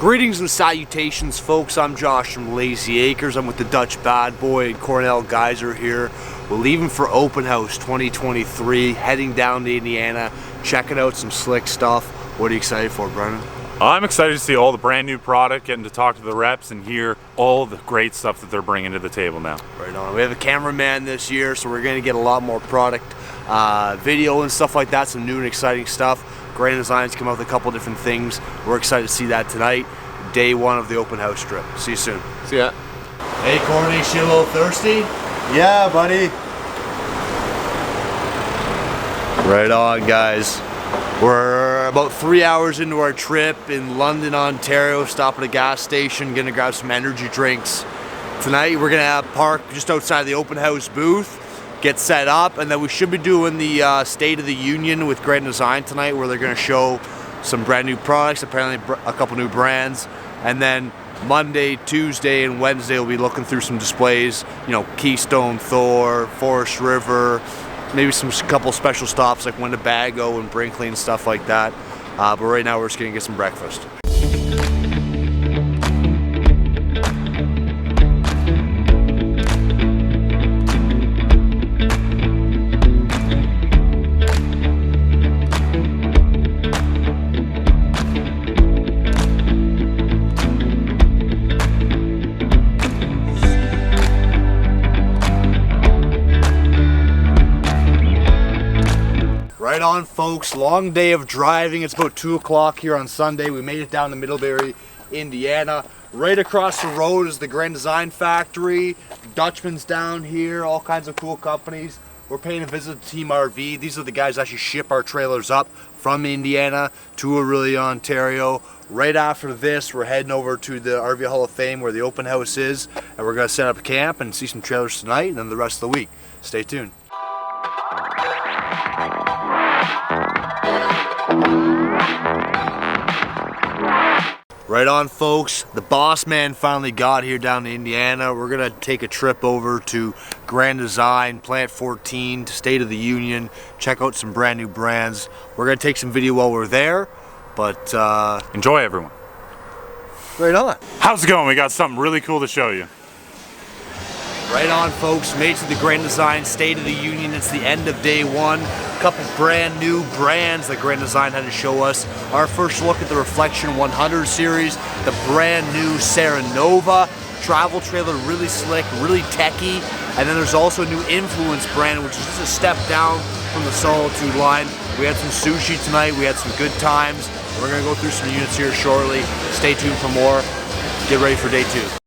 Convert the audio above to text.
Greetings and salutations, folks. I'm Josh from Lazy Acres. I'm with the Dutch Bad Boy and Cornel Geyser here. We're leaving for Open House 2023, heading down to Indiana, checking out some slick stuff. What are you excited for, Brennan? I'm excited to see all the brand new product, getting to talk to the reps and hear all the great stuff that they're bringing to the table now. Right on. We have a cameraman this year, so we're going to get a lot more product, video and stuff like that, some new and exciting stuff. Grand Design's come out with a couple different things. We're excited to see that tonight. Day one of the open house trip. See you soon. See ya. Hey, Corny, shit a little thirsty? Yeah, buddy. Right on, guys. We're about 3 hours into our trip in London, Ontario. Stop at a gas station, gonna grab some energy drinks. Tonight we're gonna park just outside the open house booth, get set up, and then we should be doing the State of the Union with Grand Design tonight, where they're gonna show some brand new products, apparently a couple new brands, and then Monday, Tuesday, and Wednesday we'll be looking through some displays, you know, Keystone, Thor, Forest River, maybe some couple special stops like Winnebago and Brinkley and stuff like that. But right now we're just gonna get some breakfast. Right on, folks. Long day of driving. It's about 2 o'clock here on Sunday. We made it down to Middlebury, Indiana. Right across the road is the Grand Design factory. Dutchman's down here, all kinds of cool companies. We're paying a visit to Team RV. These are the guys that actually ship our trailers up from Indiana to Orillia, Ontario. Right after this, we're heading over to the RV Hall of Fame where the open house is, and we're gonna set up camp and see some trailers tonight and then the rest of the week. Stay tuned. Right on, folks. The boss man finally got here down to Indiana. We're gonna take a trip over to Grand Design, Plant 14, to State of the Union, check out some brand new brands. We're gonna take some video while we're there, but Enjoy, everyone. right on. How's it going? We got something really cool to show you. Right on, folks. Made it to the Grand Design State of the Union. It's the end of day one. A couple brand new brands that Grand Design had to show us. Our first look at the Reflection 100 series, the brand new Serenova travel trailer, really slick, really techy. And then there's also a new Influence brand, which is just a step down from the Solitude line. We had some sushi tonight. We had some good times. We're gonna go through some units here shortly. Stay tuned for more. Get ready for day two.